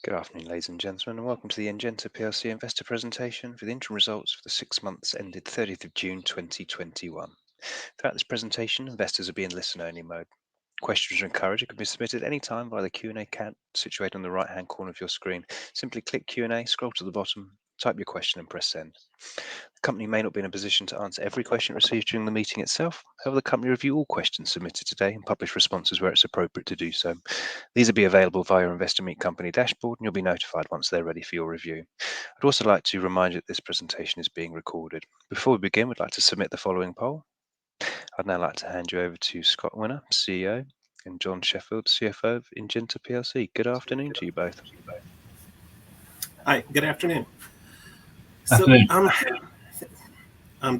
Good afternoon, ladies and gentlemen, and welcome to the INGENTA PLC investor presentation for the interim results for the 6 months ended 30th of June 2021. Throughout this presentation, investors will be in listen-only mode. Questions are encouraged and can be submitted any time via the Q&A tab situated on the right-hand corner of your screen. Simply click Q&A, scroll to the bottom, type your question and press send. The company may not be in a position to answer every question received during the meeting itself. However, the company review all questions submitted today and publish responses where it's appropriate to do so. These will be available via your Investor Meet Company dashboard, and you'll be notified once they're ready for your review. I'd also like to remind you that this presentation is being recorded. Before we begin, we'd like to submit the following poll. I'd now like to hand you over to Scott Winner, CEO, and John Sheffield, CFO of INGENTA PLC. Good afternoon to you both. Hi, good afternoon. Afternoon.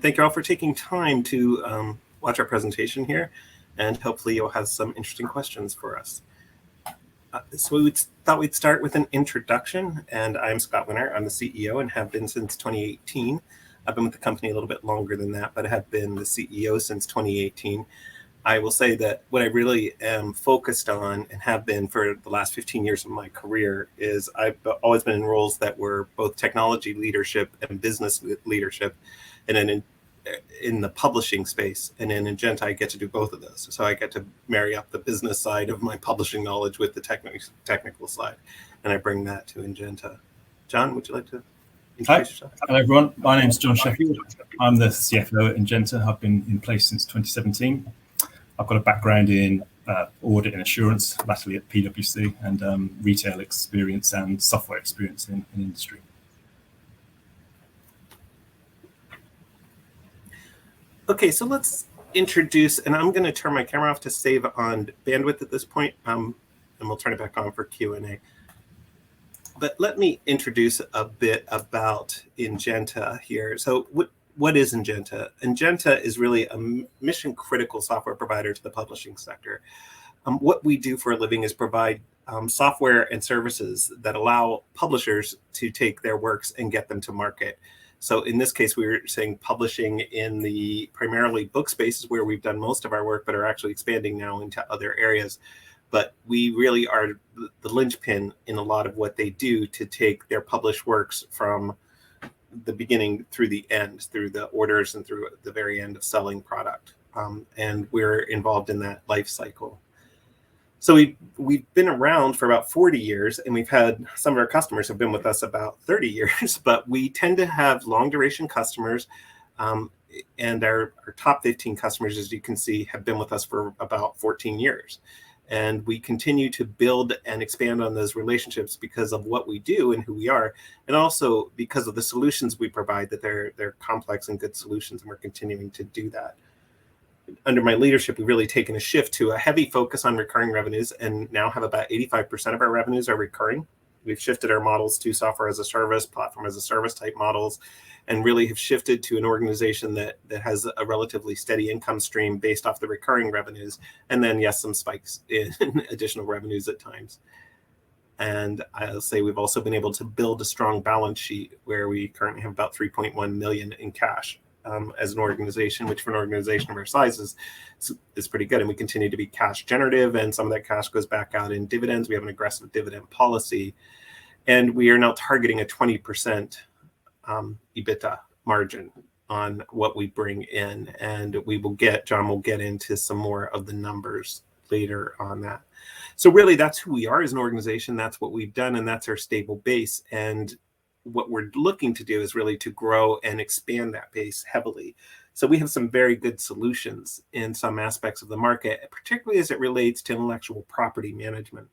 Thank you all for taking time to watch our presentation here, and hopefully you'll have some interesting questions for us. So we thought we'd start with an introduction, and I'm Scott Winner. I'm the CEO and have been since 2018. I've been with the company a little bit longer than that, but I have been the CEO since 2018. I will say that what I really am focused on and have been for the last 15 years of my career is I've always been in roles that were both technology leadership and business leadership, and then in the publishing space. And in INGENTA, I get to do both of those. So I get to marry up the business side of my publishing knowledge with the technical side, and I bring that to INGENTA. John, would you like to introduce yourself? Hello, everyone. My name's John Sheffield. I'm the CFO at INGENTA. I've been in place since 2017. I've got a background in audit and assurance, latterly at PwC, and retail experience and software experience in industry. Okay, so let's introduce, and I'm going to turn my camera off to save on bandwidth at this point, and we'll turn it back on for Q&A. But let me introduce a bit about INGENTA here. So what is INGENTA? INGENTA is really a mission-critical software provider to the publishing sector. What we do for a living is provide software and services that allow publishers to take their works and get them to market. So in this case, we were saying publishing in the primarily book spaces where we've done most of our work, but are actually expanding now into other areas. But we really are the linchpin in a lot of what they do to take their published works from the beginning through the end, through the orders and through the very end of selling product. And we're involved in that life cycle. So we've been around for about 40 years, and we've had some of our customers have been with us about 30 years, but we tend to have long duration customers. And our top 15 customers, as you can see, have been with us for about 14 years. And we continue to build and expand on those relationships because of what we do and who we are, and also because of the solutions we provide, that they're complex and good solutions, and we're continuing to do that. Under my leadership, we've really taken a shift to a heavy focus on recurring revenues, and now have about 85% of our revenues are recurring. We've shifted our models to software as a service, platform as a service type models, and really have shifted to an organization that has a relatively steady income stream based off the recurring revenues, and then yes, some spikes in additional revenues at times. And I'll say we've also been able to build a strong balance sheet where we currently have about 3.1 million in cash as an organization, which for an organization of our size is pretty good. And we continue to be cash generative, and some of that cash goes back out in dividends. We have an aggressive dividend policy, and we are now targeting a 20% EBITDA margin on what we bring in, and John will get into some more of the numbers later on that. So really, that's who we are as an organization. That's what we've done, and that's our stable base. And what we're looking to do is really to grow and expand that base heavily. So we have some very good solutions in some aspects of the market, particularly as it relates to intellectual property management.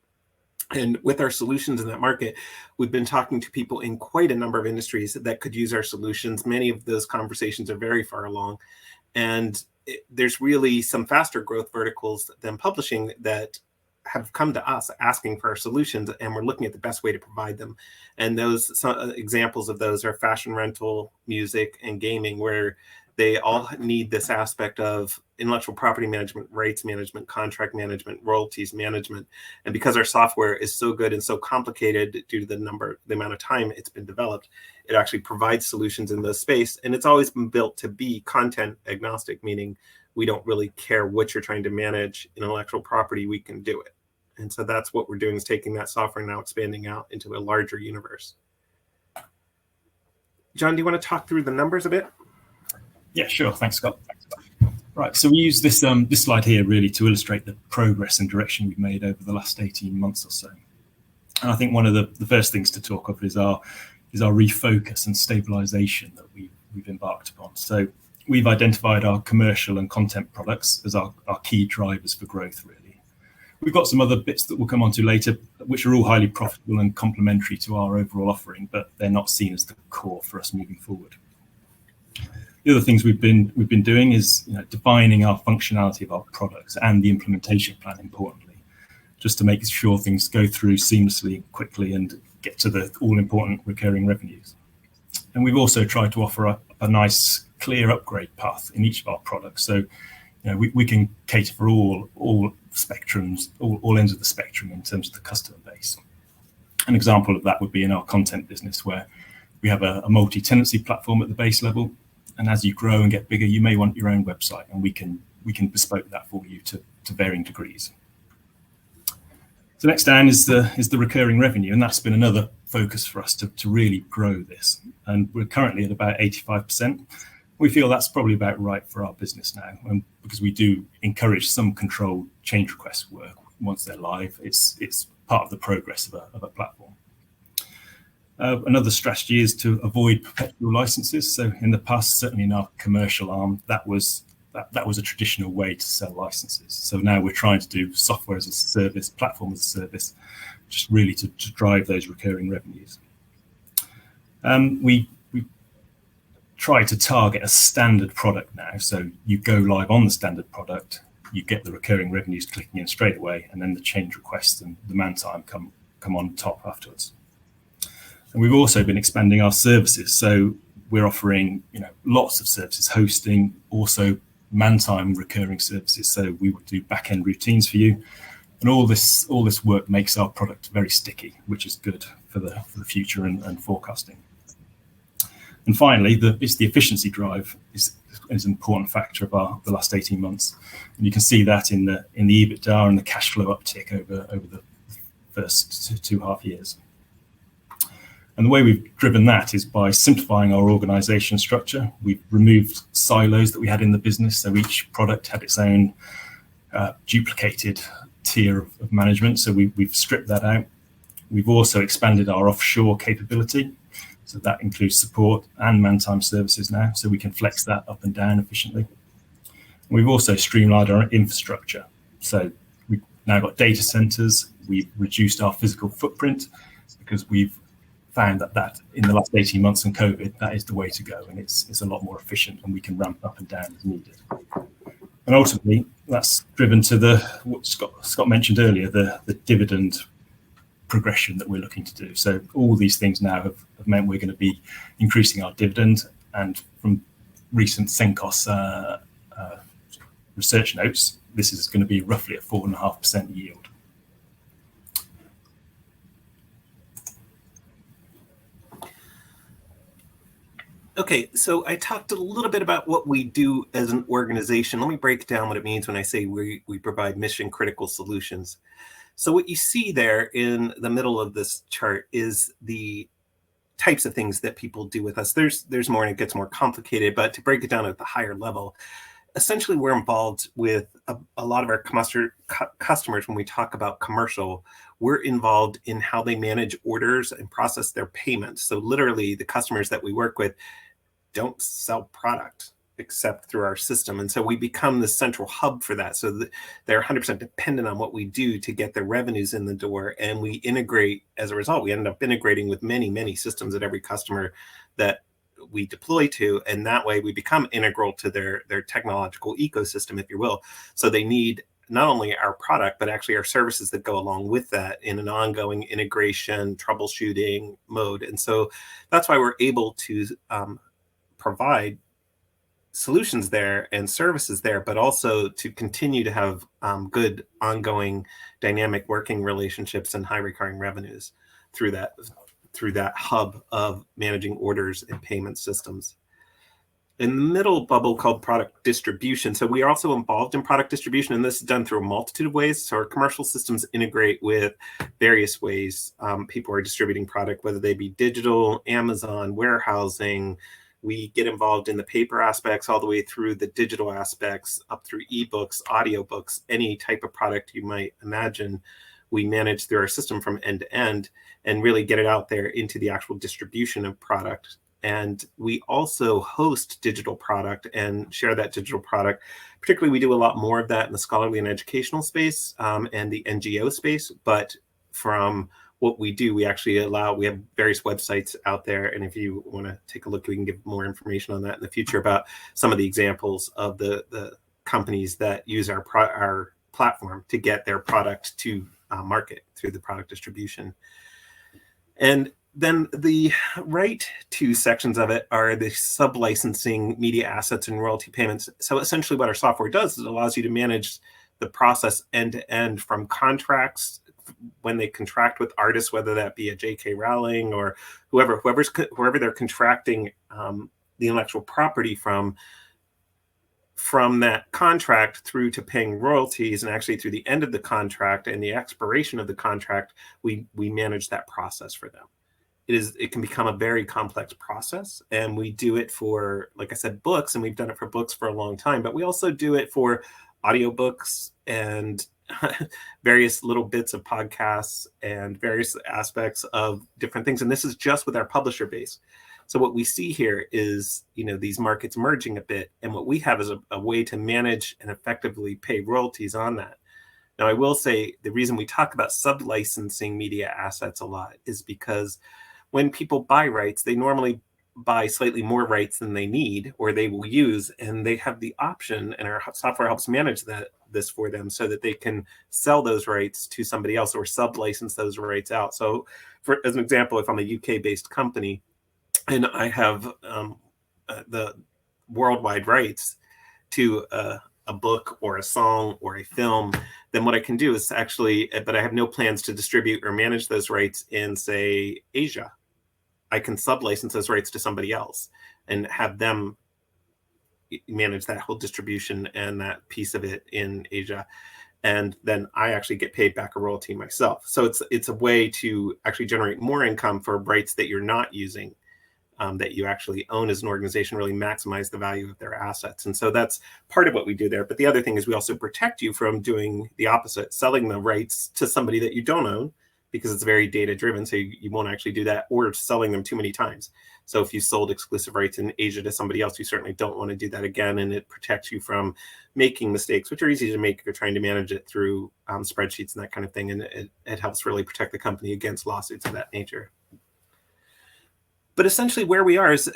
And with our solutions in that market, we've been talking to people in quite a number of industries that could use our solutions. Many of those conversations are very far along. And there's really some faster growth verticals than publishing that have come to us asking for our solutions, and we're looking at the best way to provide them. And some examples of those are fashion rental, music, and gaming, where they all need this aspect of intellectual property management, rights management, contract management, royalties management. And because our software is so good and so complicated due to the amount of time it's been developed, it actually provides solutions in this space. And it's always been built to be content agnostic, meaning we don't really care what you're trying to manage intellectual property, we can do it. And so that's what we're doing, is taking that software and now expanding out into a larger universe. John, do you want to talk through the numbers a bit? Yeah, sure. Thanks, Scott. Right, so we use this slide here really to illustrate the progress and direction we've made over the last 18 months or so. And I think one of the first things to talk of is our refocus and stabilization that we've embarked upon. So we've identified our commercial and content products as our key drivers for growth, really. We've got some other bits that we'll come on to later, which are all highly profitable and complementary to our overall offering, but they're not seen as the core for us moving forward. The other things we've been doing is defining our functionality of our products and the implementation plan, importantly, just to make sure things go through seamlessly, quickly, and get to the all-important recurring revenues. And we've also tried to offer a nice, clear upgrade path in each of our products, so we can cater for all spectrums, all ends of the spectrum in terms of the customer base. An example of that would be in our content business, where we have a multi-tenancy platform at the base level, and as you grow and get bigger, you may want your own website, and we can bespoke that for you to varying degrees. So next down is the recurring revenue, and that's been another focus for us to really grow this. And we're currently at about 85%. We feel that's probably about right for our business now, and because we do encourage some controlled change request work once they're live. It's part of the progress of a platform. Another strategy is to avoid perpetual licenses. So in the past, certainly in our commercial arm, that was a traditional way to sell licenses. So now we're trying to do software as a service, platform as a service, just really to drive those recurring revenues. We try to target a standard product now. So you go live on the standard product, you get the recurring revenues clicking in straight away, and then the change requests and the man time come on top afterwards. And we've also been expanding our services. So we're offering lots of services, hosting, also man-time recurring services. So we would do back-end routines for you. And all this work makes our product very sticky, which is good for the future and forecasting. And finally, it's the efficiency drive is an important factor of the last 18 months. And you can see that in the EBITDA and the cash flow uptick over the first 2.5 years. And the way we've driven that is by simplifying our organization structure. We've removed silos that we had in the business, so each product had its own duplicated tier of management, so we've stripped that out. We've also expanded our offshore capability, so that includes support and man-time services now, so we can flex that up and down efficiently. And we've also streamlined our infrastructure, so we've now got data centers. We've reduced our physical footprint because we've found that in the last 18 months and COVID, that is the way to go, and it's a lot more efficient, and we can ramp up and down as needed. And ultimately, that's driven to what Scott mentioned earlier, the dividend progression that we're looking to do. So all these things now have meant we're going to be increasing our dividend, and from recent Senkos research notes, this is going to be roughly a 4.5% yield. Okay, so I talked a little bit about what we do as an organization. Let me break down what it means when I say we provide mission critical solutions. So what you see there in the middle of this chart is the types of things that people do with us. There's more, and it gets more complicated, but to break it down at the higher level, essentially we're involved with a lot of our customers. When we talk about commercial, we're involved in how they manage orders and process their payments. So literally the customers that we work with don't sell product except through our system. And so we become the central hub for that. So they're 100% dependent on what we do to get their revenues in the door. And we integrate, as a result, we end up integrating with many, many systems at every customer that we deploy to. And that way we become integral to their technological ecosystem, if you will. So they need not only our product, but actually our services that go along with that in an ongoing integration, troubleshooting mode. And so that's why we're able to provide solutions there and services there, but also to continue to have good ongoing dynamic working relationships and high recurring revenues through that hub of managing orders and payment systems. in the middle bubble called product distribution. So we are also involved in product distribution, and this is done through a multitude of ways. So our commercial systems integrate with various ways people are distributing product, whether they be digital, Amazon, warehousing. We get involved in the paper aspects all the way through the digital aspects, up through ebooks, audiobooks, any type of product you might imagine. We manage through our system from end to end and really get it out there into the actual distribution of product. And we also host digital product and share that digital product. Particularly, we do a lot more of that in the scholarly and educational space and the NGO space. But from what we do, we actually we have various websites out there. And if you want to take a look, we can give more information on that in the future about some of the examples of the companies that use our platform to get their product to market through the product distribution. And then the right two sections of it are the sub-licensing media assets and royalty payments. So essentially what our software does is it allows you to manage the process end to end from contracts when they contract with artists, whether that be a J.K. Rowling or whoever they're contracting the intellectual property from that contract through to paying royalties, and actually through the end of the contract and the expiration of the contract, we manage that process for them. It can become a very complex process, and we do it for, like I said, books, and we've done it for books for a long time, but we also do it for audiobooks and various little bits of podcasts and various aspects of different things. And this is just with our publisher base. So what we see here is, these markets merging a bit, and what we have is a way to manage and effectively pay royalties on that. Now, I will say the reason we talk about sub-licensing media assets a lot is because when people buy rights, they normally buy slightly more rights than they need or they will use, and they have the option, and our software helps manage this for them so that they can sell those rights to somebody else or sub-license those rights out. So as an example, if I'm a UK-based company and I have the worldwide rights to a book or a song or a film, then what I can do is but I have no plans to distribute or manage those rights in, say, Asia. I can sub-license those rights to somebody else and have them manage that whole distribution and that piece of it in Asia. And then I actually get paid back a royalty myself. So it's a way to actually generate more income for rights that you're not using, that you actually own as an organization, really maximize the value of their assets. And so that's part of what we do there. But the other thing is we also protect you from doing the opposite, selling the rights to somebody that you don't own, because it's very data driven. So you won't actually do that, or selling them too many times. So if you sold exclusive rights in Asia to somebody else, you certainly don't want to do that again. And it protects you from making mistakes, which are easy to make if you're trying to manage it through spreadsheets and that kind of thing. And it helps really protect the company against lawsuits of that nature. But essentially where we are is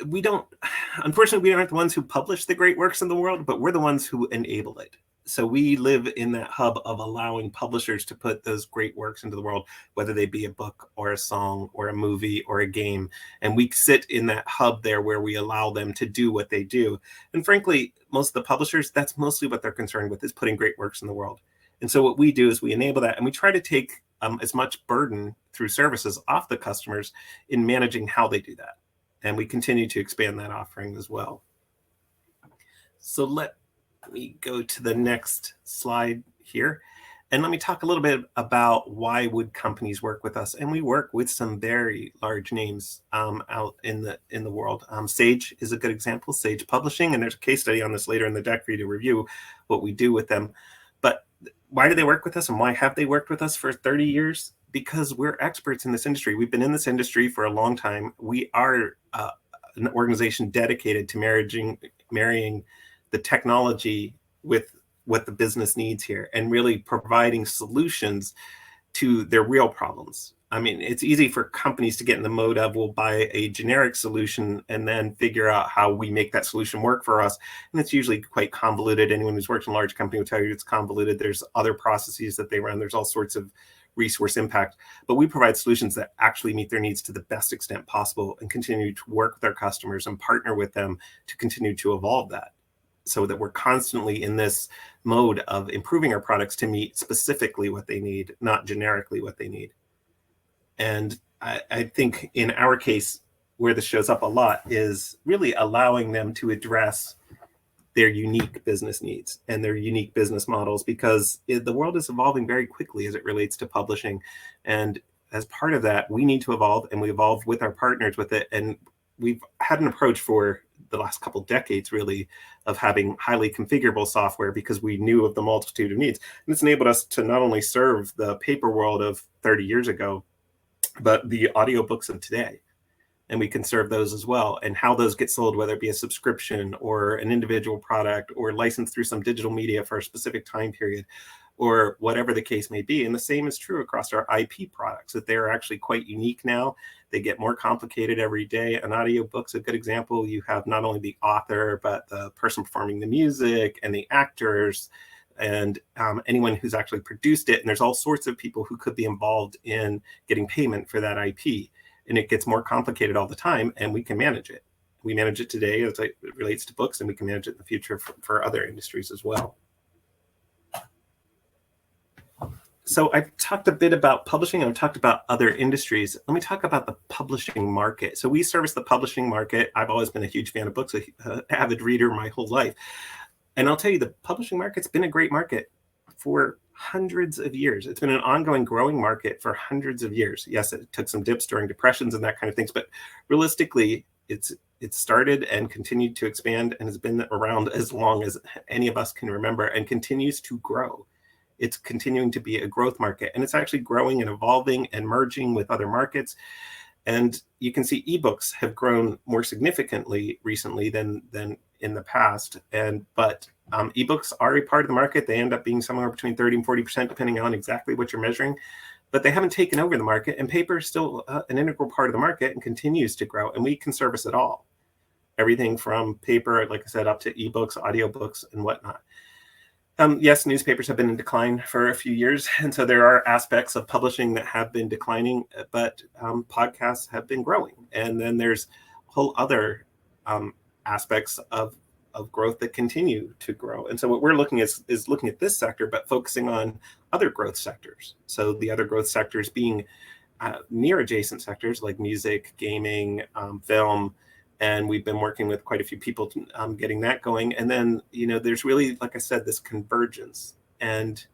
unfortunately, we aren't the ones who publish the great works in the world, but we're the ones who enable it. So we live in that hub of allowing publishers to put those great works into the world, whether they be a book or a song or a movie or a game. And we sit in that hub there where we allow them to do what they do. And frankly, most of the publishers, that's mostly what they're concerned with, is putting great works in the world. And so what we do is we enable that, and we try to take as much burden through services off the customers in managing how they do that. And we continue to expand that offering as well. So let me go to the next slide here. And let me talk a little bit about why would companies work with us. And we work with some very large names out in the world. Sage is a good example, Sage Publishing. And there's a case study on this later in the deck for you to review what we do with them. But why do they work with us, and why have they worked with us for 30 years? Because we're experts in this industry. We've been in this industry for a long time. We are an organization dedicated to marrying the technology with what the business needs here, and really providing solutions to their real problems. I mean, it's easy for companies to get in the mode of, we'll buy a generic solution and then figure out how we make that solution work for us. And it's usually quite convoluted. Anyone who's worked in a large company will tell you it's convoluted. There's other processes that they run. There's all sorts of resource impact. But we provide solutions that actually meet their needs to the best extent possible, and continue to work with our customers and partner with them to continue to evolve that, so that we're constantly in this mode of improving our products to meet specifically what they need, not generically what they need. And I think in our case, where this shows up a lot is really allowing them to address their unique business needs and their unique business models, because the world is evolving very quickly as it relates to publishing. And as part of that, we need to evolve, and we evolve with our partners with it. And we've had an approach for the last couple decades, really, of having highly configurable software because we knew of the multitude of needs. And it's enabled us to not only serve the paper world of 30 years ago, but the audiobooks of today. And we can serve those as well, and how those get sold, whether it be a subscription or an individual product or licensed through some digital media for a specific time period, or whatever the case may be. And the same is true across our IP products, that they're actually quite unique now. They get more complicated every day. An audiobook's a good example. You have not only the author, but the person performing the music and the actors and anyone who's actually produced it. And there's all sorts of people who could be involved in getting payment for that IP. And it gets more complicated all the time, and we can manage it. We manage it today as it relates to books, and we can manage it in the future for other industries as well. So I've talked a bit about publishing, and I've talked about other industries. Let me talk about the publishing market. So we service the publishing market. I've always been a huge fan of books, an avid reader my whole life. And I'll tell you, the publishing market's been a great market for hundreds of years. It's been an ongoing growing market for hundreds of years. Yes, it took some dips during depressions and that kind of things, but realistically, it's started and continued to expand and has been around as long as any of us can remember, and continues to grow. It's continuing to be a growth market, and it's actually growing and evolving and merging with other markets. And you can see ebooks have grown more significantly recently than in the past. But ebooks are a part of the market. They end up being somewhere between 30 and 40%, depending on exactly what you're measuring. But they haven't taken over the market, and paper is still an integral part of the market and continues to grow. And we can service it all. Everything from paper, like I said, up to ebooks, audiobooks, and whatnot. Yes, newspapers have been in decline for a few years, and so there are aspects of publishing that have been declining, but podcasts have been growing. And then there's whole other aspects of growth that continue to grow. And so what we're looking at is looking at this sector, but focusing on other growth sectors. So the other growth sectors being near adjacent sectors like music, gaming, film. And we've been working with quite a few people getting that going. And then, there's really, like I said, this convergence. And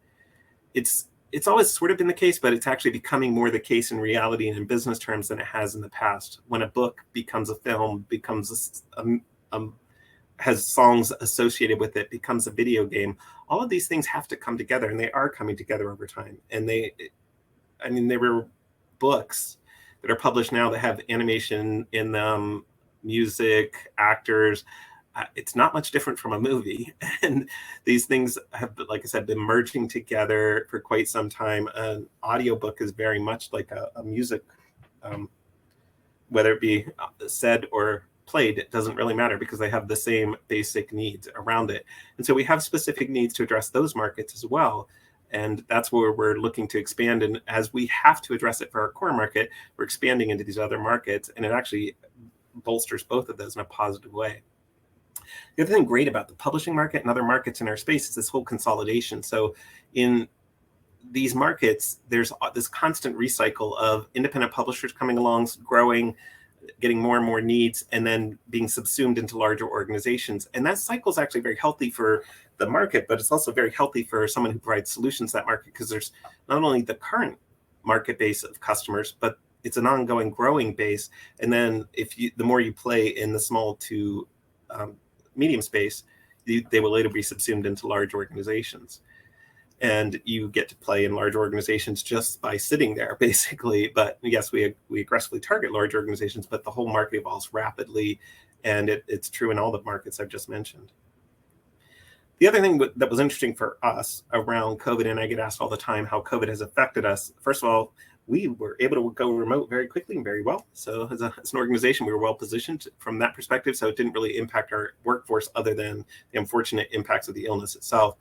it's always sort of been the case, but it's actually becoming more the case in reality and in business terms than it has in the past. When a book becomes a film, becomes has songs associated with it, becomes a video game, all of these things have to come together, and they are coming together over time. And there were books that are published now that have animation in them, music, actors. It's not much different from a movie. And these things have, like I said, been merging together for quite some time. An audiobook is very much like a music, whether it be said or played, it doesn't really matter, because they have the same basic needs around it. And so we have specific needs to address those markets as well. And that's where we're looking to expand. And as we have to address it for our core market, we're expanding into these other markets. And it actually bolsters both of those in a positive way. The other thing great about the publishing market and other markets in our space is this whole consolidation. So in these markets, there's this constant recycle of independent publishers coming along, growing, getting more and more needs, and then being subsumed into larger organizations. And that cycle is actually very healthy for the market, but it's also very healthy for someone who provides solutions to that market, because there's not only the current market base of customers, but it's an ongoing growing base. And then the more you play in the small to medium space, they will later be subsumed into large organizations. And you get to play in large organizations just by sitting there, basically. But yes, we aggressively target large organizations, but the whole market evolves rapidly. And it's true in all the markets I've just mentioned. The other thing that was interesting for us around COVID, and I get asked all the time how COVID has affected us. First of all, we were able to go remote very quickly and very well. So as an organization, we were well positioned from that perspective. So it didn't really impact our workforce other than the unfortunate impacts of the illness itself.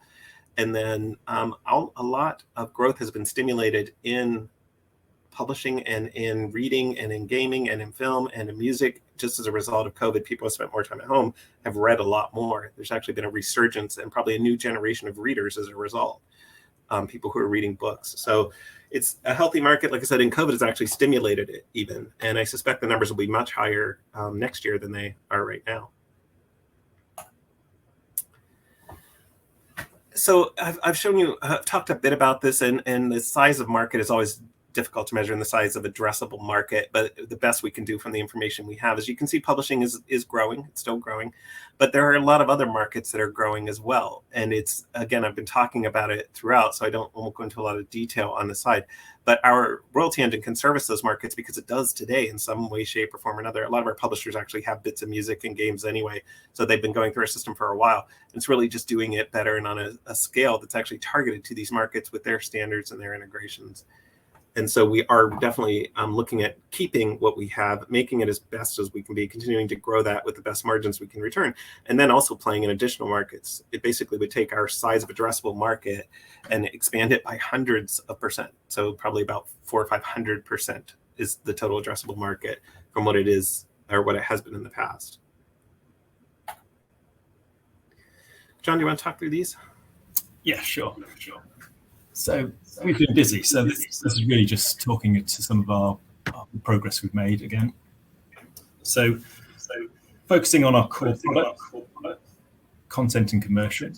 And then a lot of growth has been stimulated in publishing and in reading and in gaming and in film and in music. Just as a result of COVID, people have spent more time at home, have read a lot more. There's actually been a resurgence and probably a new generation of readers as a result. people who are reading books. So it's a healthy market. Like I said, in COVID, it's actually stimulated it even. And I suspect the numbers will be much higher next year than they are right now. So I've shown you, talked a bit about this, and the size of market is always difficult to measure in the size of addressable market, but the best we can do from the information we have is, you can see publishing is growing, it's still growing, but there are a lot of other markets that are growing as well. And it's, again, I've been talking about it throughout, so I won't go into a lot of detail on the side, but our royalty engine can service those markets because it does today in some way, shape, or form or another. A lot of our publishers actually have bits of music and games anyway, so they've been going through our system for a while. And it's really just doing it better and on a scale that's actually targeted to these markets with their standards and their integrations. And so we are definitely looking at keeping what we have, making it as best as we can be, continuing to grow that with the best margins we can return, and then also playing in additional markets. It basically would take our size of addressable market and expand it by hundreds of percent. So probably about 400 or 500% is the total addressable market from what it is, or what it has been in the past. John, do you want to talk through these? Yeah, sure. So we've been busy. So this is really just talking to some of our progress we've made again. So focusing on our core product, content and commercial.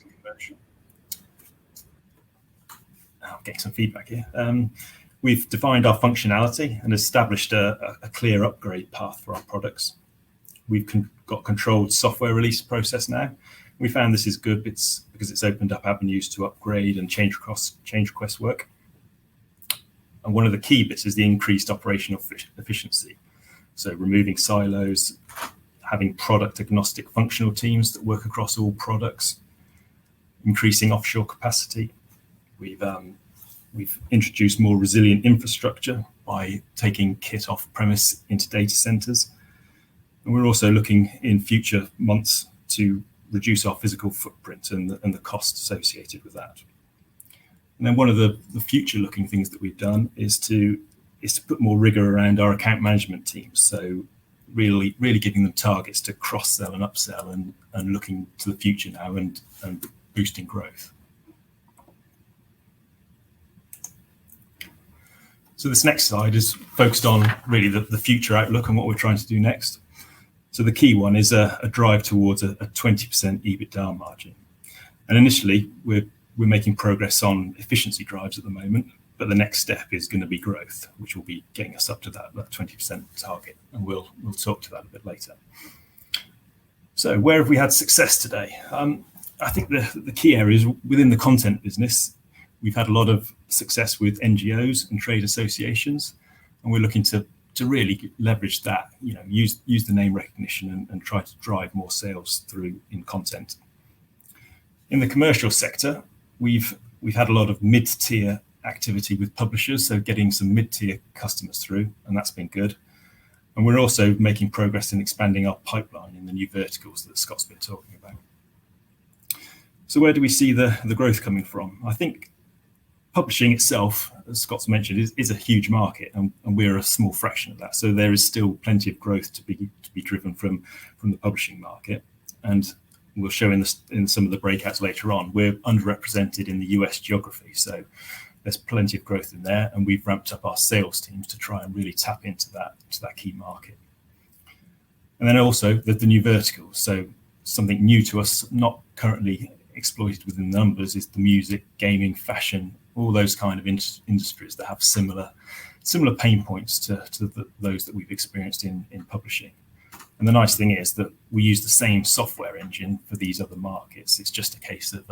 I'm getting some feedback here. We've defined our functionality and established a clear upgrade path for our products. We've got controlled software release process now. We found this is good because it's opened up avenues to upgrade and change request work. And one of the key bits is the increased operational efficiency. So removing silos, having product agnostic functional teams that work across all products, increasing offshore capacity. We've introduced more resilient infrastructure by taking kit off premise into data centers. And we're also looking in future months to reduce our physical footprint and the cost associated with that. And then one of the future looking things that we've done is to put more rigor around our account management teams. So really giving them targets to cross-sell and upsell and looking to the future now and boosting growth. So this next slide is focused on really the future outlook and what we're trying to do next. So the key one is a drive towards a 20% EBITDA margin. And initially, we're making progress on efficiency drives at the moment, but the next step is going to be growth, which will be getting us up to that 20% target. And we'll talk to that a bit later. So where have we had success today? I think the key areas within the content business, we've had a lot of success with NGOs and trade associations, and we're looking to really leverage that, use the name recognition and try to drive more sales through in content. In the commercial sector, we've had a lot of mid-tier activity with publishers, so getting some mid-tier customers through, and that's been good. And we're also making progress in expanding our pipeline in the new verticals that Scott's been talking about. So where do we see the growth coming from? I think publishing itself, as Scott's mentioned, is a huge market, and we're a small fraction of that. So there is still plenty of growth to be driven from the publishing market. And we'll show in some of the breakouts later on, we're underrepresented in the US geography. So there's plenty of growth in there, and we've ramped up our sales teams to try and really tap into that key market. And then also the new verticals. So something new to us, not currently exploited within the numbers, is the music, gaming, fashion, all those kind of industries that have similar pain points to those that we've experienced in publishing. And the nice thing is that we use the same software engine for these other markets. It's just a case of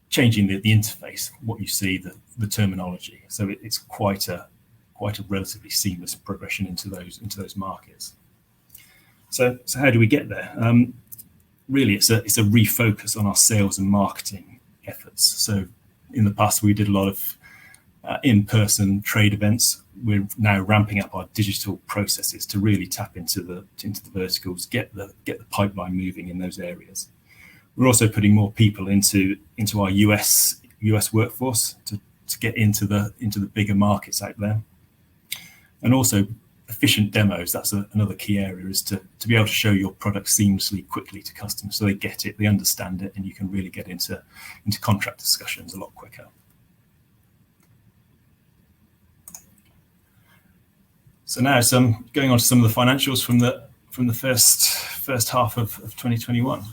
changing the interface, what you see, the terminology. So it's quite a relatively seamless progression into those markets. So how do we get there? Really, it's a refocus on our sales and marketing efforts. So in the past, we did a lot of in-person trade events. We're now ramping up our digital processes to really tap into the verticals, get the pipeline moving in those areas. We're also putting more people into our US workforce to get into the bigger markets out there, and also efficient demos. That's another key area, is to be able to show your product seamlessly, quickly to customers, so they get it, they understand it, and you can really get into contract discussions a lot quicker. So now going on to some of the financials from the first half of 2021.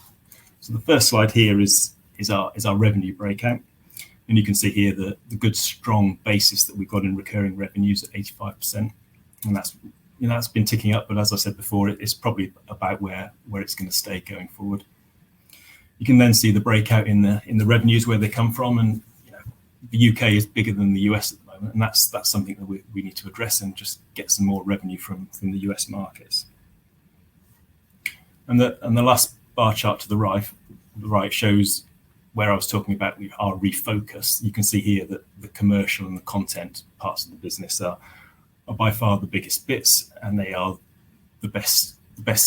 So the first slide here is our revenue breakout, and you can see here the good strong basis that we've got in recurring revenues at 85%, and that's been ticking up. But as I said before, it's probably about where it's going to stay going forward. You can then see the breakout in the revenues where they come from, and the UK is bigger than the US at the moment, and that's something that we need to address and just get some more revenue from the US markets. And the last bar chart to the right shows where I was talking about our refocus. You can see here that the commercial and the content parts of the business are by far the biggest bits, and they are the best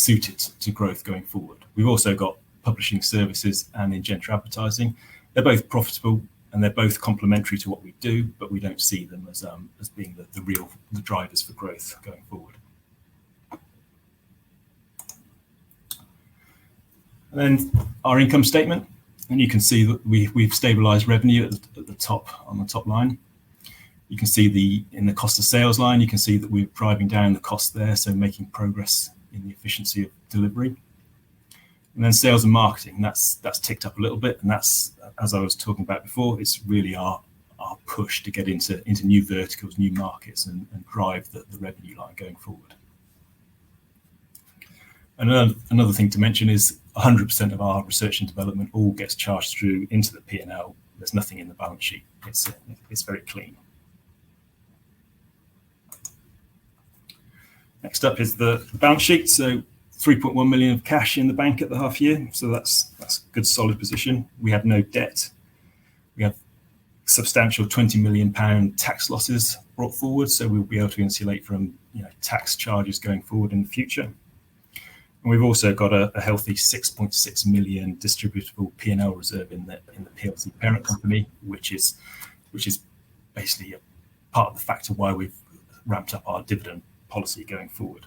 suited to growth going forward. We've also got publishing services and Ingenta advertising. They're both profitable and they're both complementary to what we do, but we don't see them as being the drivers for growth going forward. And then our income statement, and you can see that we've stabilized revenue at the top, on the top line. You can see in the cost of sales line, you can see that we're driving down the cost there, so making progress in the efficiency of delivery. And then sales and marketing, that's ticked up a little bit, and that's, as I was talking about before, it's really our push to get into new verticals, new markets, and drive the revenue line going forward. And another thing to mention is 100% of our research and development all gets charged through into the P&L. There's nothing in the balance sheet. It's very clean. Next up is the balance sheet. So 3.1 million of cash in the bank at the half year. So that's a good solid position. We have no debt. We have substantial £20 million tax losses brought forward, so we'll be able to insulate from tax charges going forward in the future. And we've also got a healthy 6.6 million distributable P&L reserve in the PLC parent company, which is basically a part of the factor why we've ramped up our dividend policy going forward.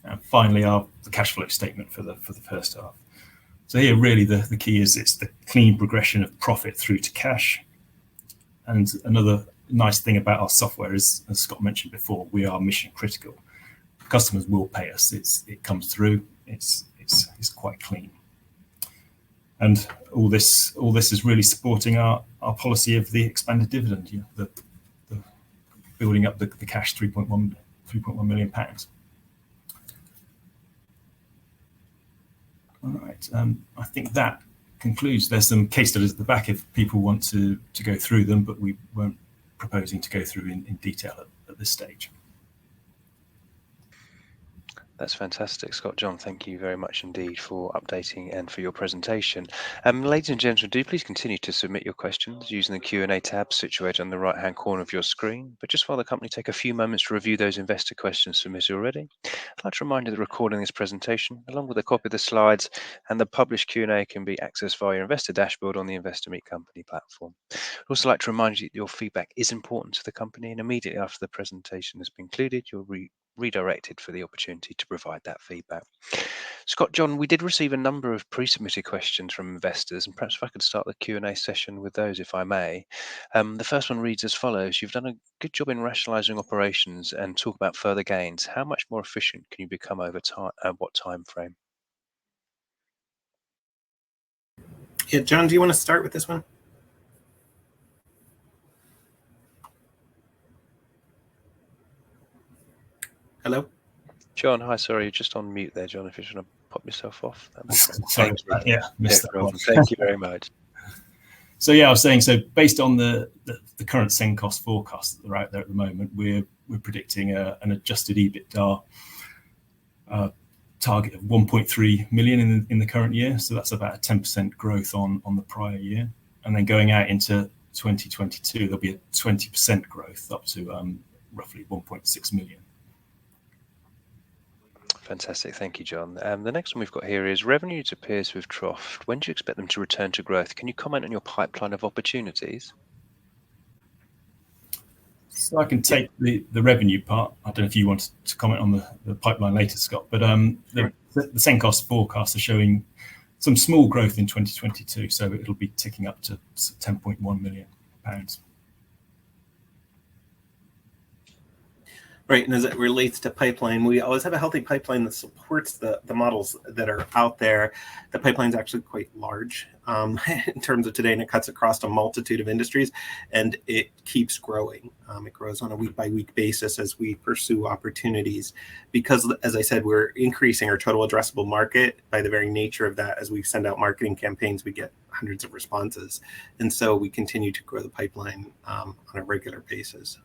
And finally, the cash flow statement for the first half. So here, really, the key is it's the clean progression of profit through to cash. And another nice thing about our software is, as Scott mentioned before, we are mission critical. Customers will pay us. It comes through. It's quite clean. And all this is really supporting our policy of the expanded dividend. The building up the cash 3.1 million pounds. All right. I think that concludes. There's some case studies at the back if people want to go through them, but we weren't proposing to go through in detail at this stage. That's fantastic, Scott. John, thank you very much indeed for updating and for your presentation. Ladies and gentlemen, do please continue to submit your questions using the Q&A tab situated on the right-hand corner of your screen. But just while the company take a few moments to review those investor questions submitted already, I'd like to remind you that recording this presentation, along with a copy of the slides and the published Q&A, can be accessed via your investor dashboard on the Investor Meet Company platform. I'd also like to remind you that your feedback is important to the company, and immediately after the presentation has been concluded, you'll redirected for the opportunity to provide that feedback. Scott, John, we did receive a number of pre-submitted questions from investors, and perhaps if I could start the Q&A session with those, if I may. The first one reads as follows: you've done a good job in rationalizing operations and talk about further gains. How much more efficient can you become over time? What time frame? Yeah, John, do you want to start with this one? Hello? John, hi, sorry, you're just on mute there, John. If you just want to pop yourself off. Sorry, missed that one. Thank you very much. So yeah, I was saying, so based on the current send cost forecasts that are out there at the moment, we're predicting an adjusted EBITDA target of 1.3 million in the current year. So that's about a 10% growth on the prior year. And then going out into 2022, there'll be a 20% growth up to roughly 1.6 million. Fantastic. Thank you, John. The next one we've got here is revenues appears to have troughed. When do you expect them to return to growth? Can you comment on your pipeline of opportunities? So I can take the revenue part. I don't know if you want to comment on the pipeline later, Scott, but the send cost forecasts are showing some small growth in 2022, so it'll be ticking up to 10.1 million pounds. Right, and as it relates to pipeline, we always have a healthy pipeline that supports the models that are out there. The pipeline's actually quite large in terms of today, and it cuts across a multitude of industries, and it keeps growing. It grows on a week-by-week basis as we pursue opportunities, because, as I said, we're increasing our total addressable market by the very nature of that. As we send out marketing campaigns, we get hundreds of responses, and so we continue to grow the pipeline on a regular basis.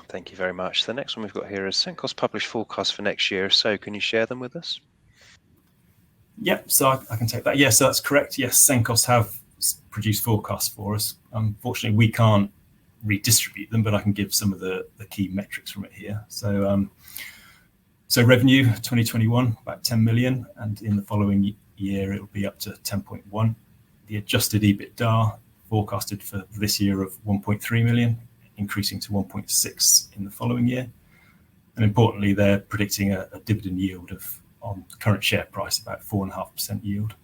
Thank you very much. The next one we've got here is Cenkos published forecasts for next year. So can you share them with us? Yep, so I can take that. Yes, so that's correct. Yes, Cenkos have produced forecasts for us. Unfortunately, we can't redistribute them, but I can give some of the key metrics from it here. So revenue 2021 about 10 million, and in the following year it will be up to 10.1. The adjusted EBITDA forecasted for this year of 1.3 million, increasing to 1.6 in the following year. And importantly, they're predicting a dividend yield of, on the current share price, about 4.5% yield.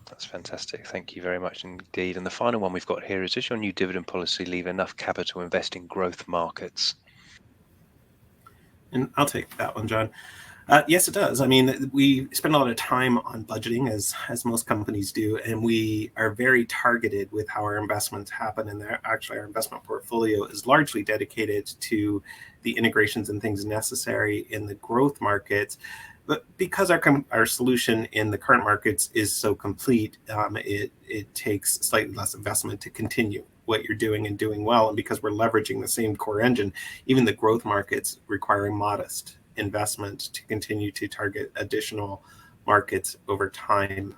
That's fantastic. Thank you very much indeed. And the final one we've got here is, does your new dividend policy leave enough capital to invest in growth markets? And I'll take that one, John. Yes, it does. I mean, we spend a lot of time on budgeting, as most companies do, and we are very targeted with how our investments happen. And actually, our investment portfolio is largely dedicated to the integrations and things necessary in the growth markets. But because our solution in the current markets is so complete, it takes slightly less investment to continue what you're doing and doing well. And because we're leveraging the same core engine, even the growth markets requiring modest investment to continue to target additional markets over time.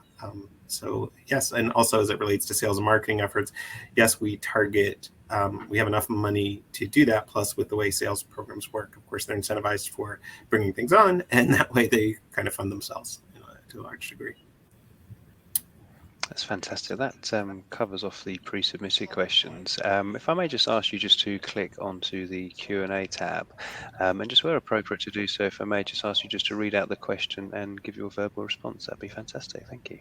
So yes, and also as it relates to sales and marketing efforts, yes, we target, we have enough money to do that. Plus, with the way sales programs work, of course, they're incentivized for bringing things on, and that way they kind of fund themselves to a large degree. That's fantastic. That covers off the pre-submitted questions. If I may just ask you just to click onto the Q&A tab, and just where appropriate to do so, if I may just ask you just to read out the question and give your verbal response, that'd be fantastic. Thank you.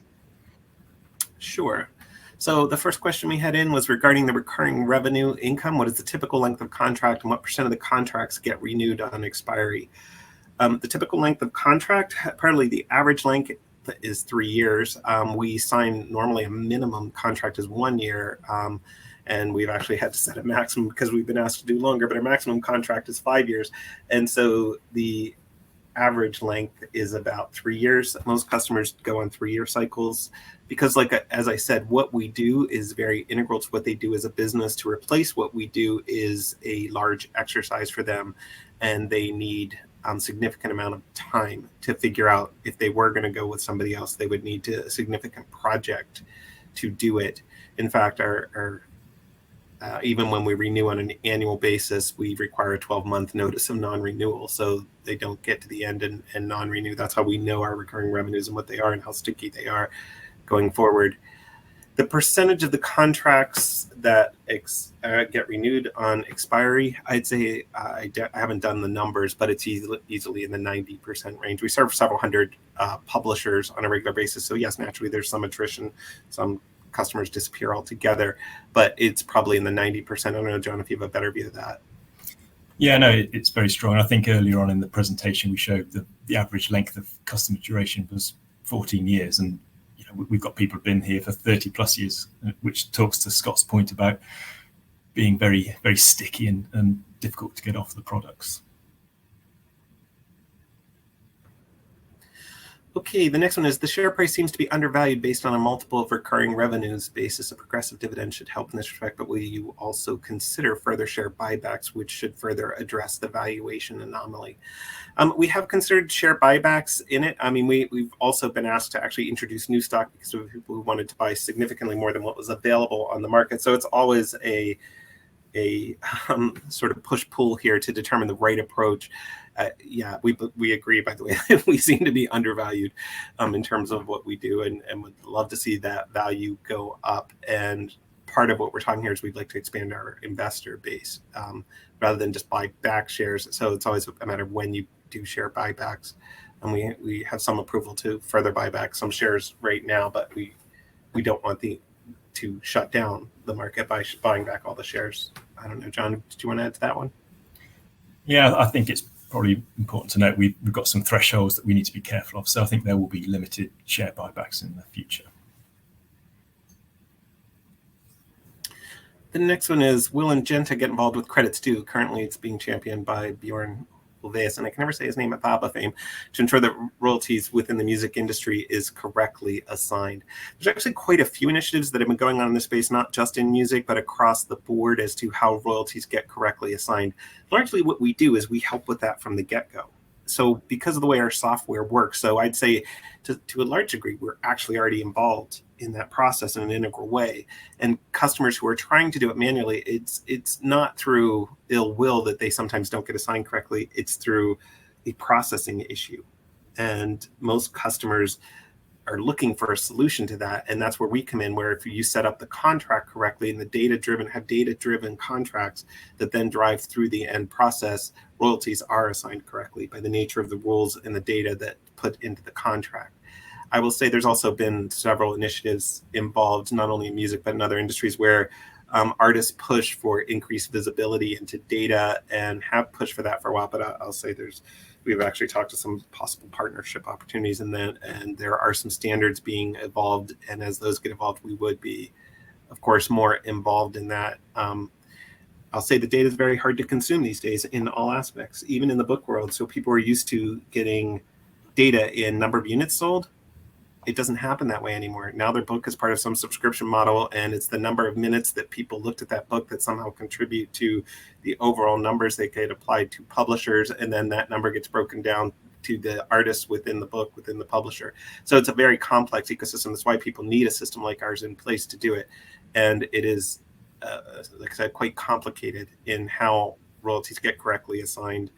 Sure. So the first question we had in was regarding the recurring revenue income. What is the typical length of contract, and what % of the contracts get renewed on expiry? The typical length of contract, partly the average length, is 3 years. We sign normally a minimum contract is 1 year, and we've actually had to set a maximum because we've been asked to do longer, but our maximum contract is 5 years. And so the average length is about 3 years. Most customers go on 3-year cycles because, as I said, what we do is very integral to what they do as a business. To replace what we do is a large exercise for them, and they need significant amount of time to figure out if they were going to go with somebody else. They would need a significant project to do it. In fact, our even when we renew on an annual basis, we require a 12-month notice of non-renewal, so they don't get to the end and non-renew. That's how we know our recurring revenues and what they are and how sticky they are going forward. The percentage of the contracts that get renewed on expiry, I'd say I haven't done the numbers, but it's easily in the 90% range. We serve several hundred publishers on a regular basis. So yes, naturally, there's some attrition. Some customers disappear altogether, but it's probably in the 90%. I don't know, John, if you have a better view of that. Yeah, no, it's very strong. I think earlier on in the presentation, we showed the average length of customer duration was 14 years. And we've got people who've been here for 30 plus years, which talks to Scott's point about being very, very sticky and difficult to get off the products. Okay, the next one is, the share price seems to be undervalued based on a multiple of recurring revenues basis. A progressive dividend should help in this respect, but will you also consider further share buybacks, which should further address the valuation anomaly? We have considered share buybacks in it. I mean, we've also been asked to actually introduce new stock because of people who wanted to buy significantly more than what was available on the market. So it's always a sort of push-pull here to determine the right approach. Yeah, we agree, by the way. We seem to be undervalued in terms of what we do, and would love to see that value go up. And part of what we're talking here is we'd like to expand our investor base rather than just buy back shares. So it's always a matter of when you do share buybacks. And we have some approval to further buy back some shares right now, but we don't want to shut down the market by buying back all the shares I don't know, John, did you want to add to that one? Yeah, I think it's probably important to note we've got some thresholds that we need to be careful of. So I think there will be limited share buybacks in the future. The next one is, will Ingenta get involved with credits due? Currently, it's being championed by Bjorn Ulvaeus, and I can never say his name at Baba fame, to ensure that royalties within the music industry is correctly assigned. There's actually quite a few initiatives that have been going on in this space, not just in music, but across the board as to how royalties get correctly assigned. Largely what we do is we help with that from the get-go. So because of the way our software works, so I'd say to a large degree, we're actually already involved in that process in an integral way. And customers who are trying to do it manually, it's not through ill will that they sometimes don't get assigned correctly. It's through a processing issue. And most customers are looking for a solution to that. And that's where we come in, where if you set up the contract correctly and the have data-driven contracts that then drive through the end process, royalties are assigned correctly by the nature of the rules and the data that put into the contract. I will say there's also been several initiatives involved, not only in music, but in other industries where artists push for increased visibility into data and have pushed for that for a while. But I'll say we've actually talked to some possible partnership opportunities in that, and there are some standards being evolved. And as those get evolved, we would be, of course, more involved in that. I'll say the data is very hard to consume these days in all aspects, even in the book world. So people are used to getting data in number of units sold. It doesn't happen that way anymore. Now their book is part of some subscription model, and it's the number of minutes that people looked at that book that somehow contribute to the overall numbers that get applied to publishers, and then that number gets broken down to the artists within the book, within the publisher. So it's a very complex ecosystem. That's why people need a system like ours in place to do it. And it is, like I said, quite complicated in how royalties get correctly assigned.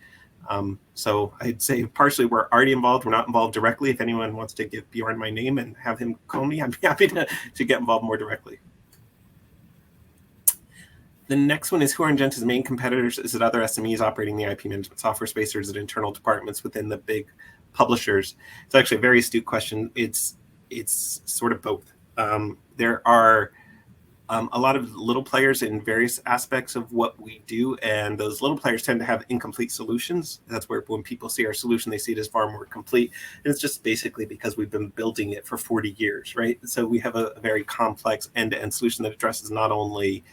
So I'd say partially we're already involved. We're not involved directly. If anyone wants to give Bjorn my name and have him call me, I'd be happy to get involved more directly. The next one is, who are Ingenta's main competitors? Is it other SMEs operating the IP management software space, or is it internal departments within the big publishers? It's actually a very astute question. It's sort of both. There are a lot of little players in various aspects of what we do, and those little players tend to have incomplete solutions. That's where when people see our solution, they see it as far more complete. And it's just basically because we've been building it for 40 years, right? So we have a very complex end-to-end solution that addresses not only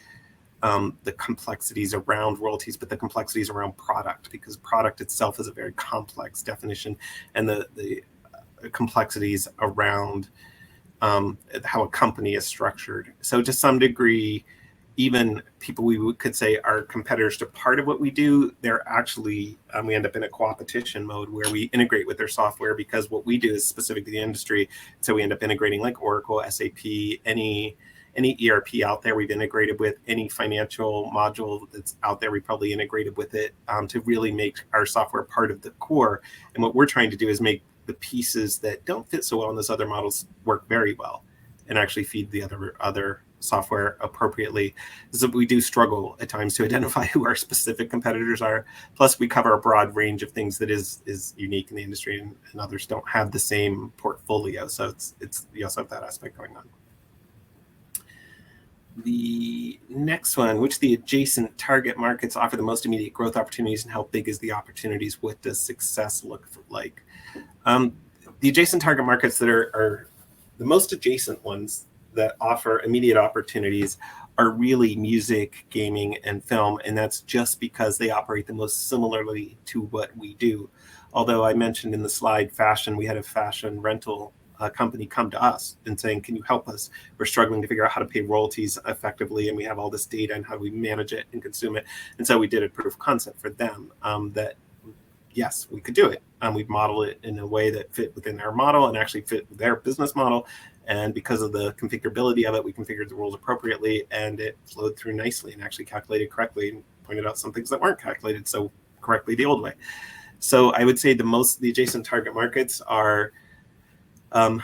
the complexities around royalties, but the complexities around product, because product itself is a very complex definition, and the complexities around how a company is structured. So to some degree, even people we could say are competitors to part of what we do, they're actually, we end up in a co-opetition mode where we integrate with their software, because what we do is specific to the industry. So we end up integrating like Oracle, SAP, any ERP out there we've integrated with, any financial module that's out there we probably integrated with it, to really make our software part of the core. And what we're trying to do is make the pieces that don't fit so well in those other models work very well and actually feed the other software appropriately. So we do struggle at times to identify who our specific competitors are. Plus, we cover a broad range of things that is unique in the industry, and others don't have the same portfolio. So it's you also have that aspect going on. The next one, which the adjacent target markets offer the most immediate growth opportunities, and how big is the opportunities? What does success look like? The adjacent target markets that are the most adjacent ones that offer immediate opportunities are really music, gaming, and film, and that's just because they operate the most similarly to what we do. Although I mentioned in the slide fashion, we had a fashion rental company come to us and saying, can you help us? We're struggling to figure out how to pay royalties effectively, and we have all this data and how do we manage it and consume it. And so we did a proof of concept for them that yes, we could do it. We'd model it in a way that fit within our model and actually fit their business model. And because of the configurability of it, we configured the rules appropriately, and it flowed through nicely and actually calculated correctly and pointed out some things that weren't calculated so correctly the old way. So I would say the adjacent target markets are, like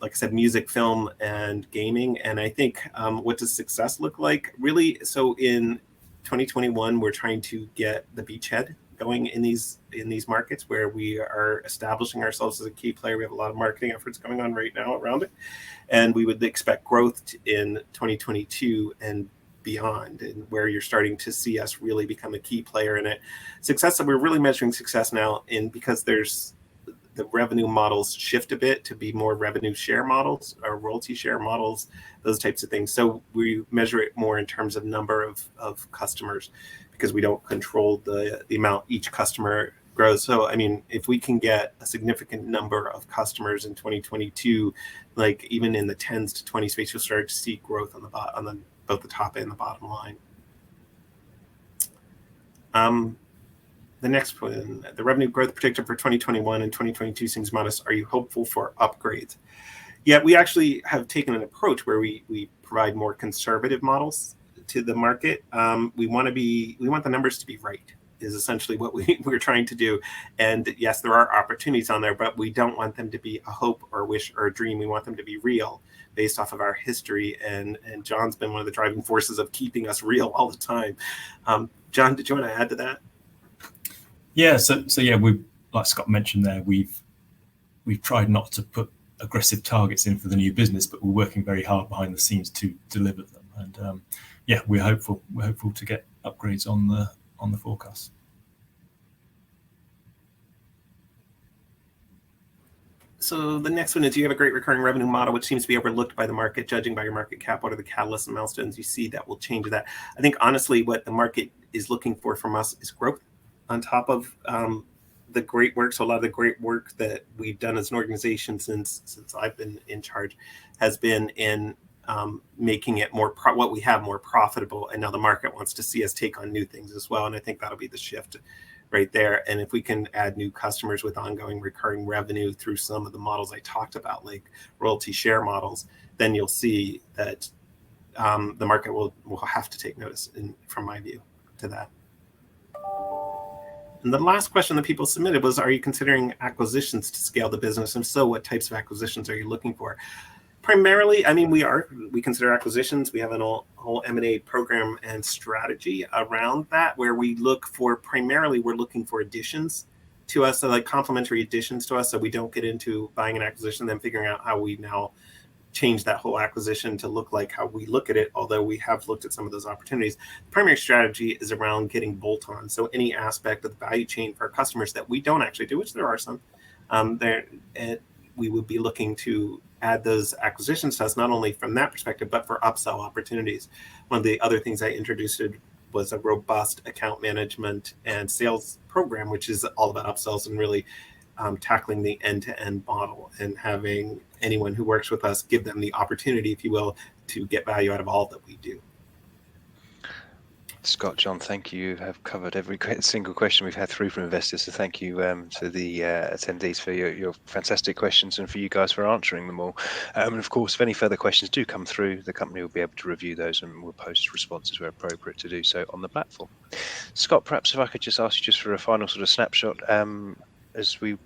I said, music, film, and gaming. And I think what does success look like? Really, so in 2021, we're trying to get the beachhead going in these markets where we are establishing ourselves as a key player. We have a lot of marketing efforts going on right now around it, and we would expect growth in 2022 and beyond, and where you're starting to see us really become a key player in it. Success, we're really measuring success now because there's the revenue models shift a bit to be more revenue share models or royalty share models, those types of things. So we measure it more in terms of number of customers, because we don't control the amount each customer grows. So, I mean, if we can get a significant number of customers in 2022, like even in the 10s to 20 space, you'll start to see growth on both the top and the bottom line. The next one, the revenue growth predicted for 2021 and 2022 seems modest. Are you hopeful for upgrades? Yeah, we actually have taken an approach where we provide more conservative models to the market. We want the numbers to be right, is essentially what we're trying to do. And yes, there are opportunities on there, but we don't want them to be a hope or a wish or a dream. We want them to be real based off of our history. And John's been one of the driving forces of keeping us real all the time. John, did you want to add to that? Yeah, so yeah, we, like Scott mentioned there, we've tried not to put aggressive targets in for the new business, but we're working very hard behind the scenes to deliver them. And yeah, we're hopeful to get upgrades on the forecast. So the next one is, you have a great recurring revenue model, which seems to be overlooked by the market. Judging by your market cap, what are the catalysts and milestones you see that will change that? I think honestly, what the market is looking for from us is growth on top of the great work. So a lot of the great work that we've done as an organization since I've been in charge has been in making it what we have more profitable. And now the market wants to see us take on new things as well. And I think that'll be the shift right there. And if we can add new customers with ongoing recurring revenue through some of the models I talked about, like royalty share models, then you'll see that the market will have to take notice, from my view, to that. And the last question that people submitted was, are you considering acquisitions to scale the business? And so what types of acquisitions are you looking for? Primarily, I mean, we consider acquisitions. We have a whole M&A program and strategy around that, where we're looking for additions to us, so like complementary additions to us, so we don't get into buying an acquisition, then figuring out how we now change that whole acquisition to look like how we look at it, although we have looked at some of those opportunities. The primary strategy is around getting bolt-on. So any aspect of the value chain for our customers that we don't actually do, which there are some, we would be looking to add those acquisitions to us, not only from that perspective, but for upsell opportunities. One of the other things I introduced was a robust account management and sales program, which is all about upsells and really tackling the end-to-end model and having anyone who works with us give them the opportunity, if you will, to get value out of all that we do. Scott, John, thank you. You have covered every single question we've had through from investors. So thank you to the attendees for your fantastic questions, and for you guys for answering them all. And of course, if any further questions do come through, the company will be able to review those, and we'll post responses where appropriate to do so on the platform. Scott, perhaps if I could just ask you just for a final sort of snapshot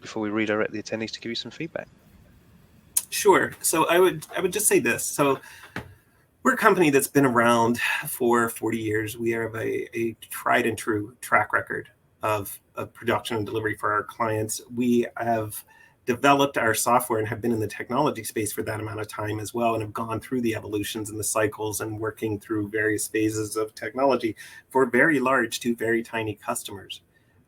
before we redirect the attendees to give you some feedback. Sure. So I would just say this. So we're a company that's been around for 40 years. We have a tried and true track record of production and delivery for our clients. We have developed our software and have been in the technology space for that amount of time as well, and have gone through the evolutions and the cycles and working through various phases of technology for very large to very tiny customers.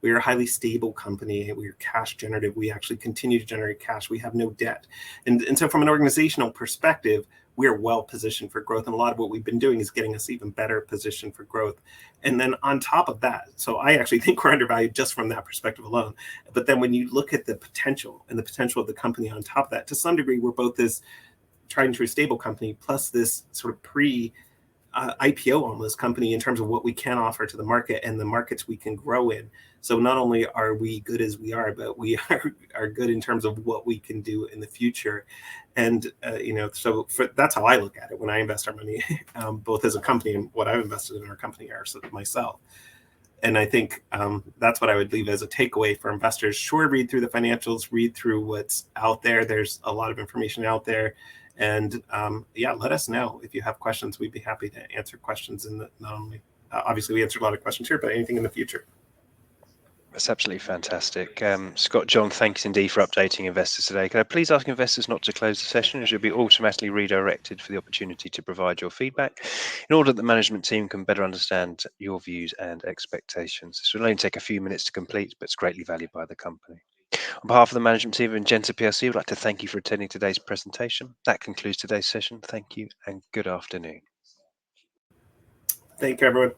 We are a highly stable company. We are cash generative. We actually continue to generate cash. We have no debt. And so from an organizational perspective, we are well positioned for growth. And a lot of what we've been doing is getting us even better positioned for growth. And then on top of that, so I actually think we're undervalued just from that perspective alone. But then when you look at the potential of the company on top of that, to some degree, we're both this tried and true stable company plus this sort of IPO almost company in terms of what we can offer to the market and the markets we can grow in. So not only are we good as we are, but we are good in terms of what we can do in the future. And, so that's how I look at it when I invest our money, both as a company and what I've invested in our company myself. And I think that's what I would leave as a takeaway for investors. Sure, read through the financials, read through what's out there. There's a lot of information out there. And let us know if you have questions. We'd be happy to answer questions. And not only, obviously, we answered a lot of questions here, but anything in the future. That's absolutely fantastic. Scott, John, thanks indeed for updating investors today. Can I please ask investors not to close the session, as you'll be automatically redirected for the opportunity to provide your feedback in order that the management team can better understand your views and expectations. This will only take a few minutes to complete, but it's greatly valued by the company. On behalf of the management team of INGENTA PLC, I'd like to thank you for attending today's presentation. That concludes today's session. Thank you and good afternoon. Thank you, everyone.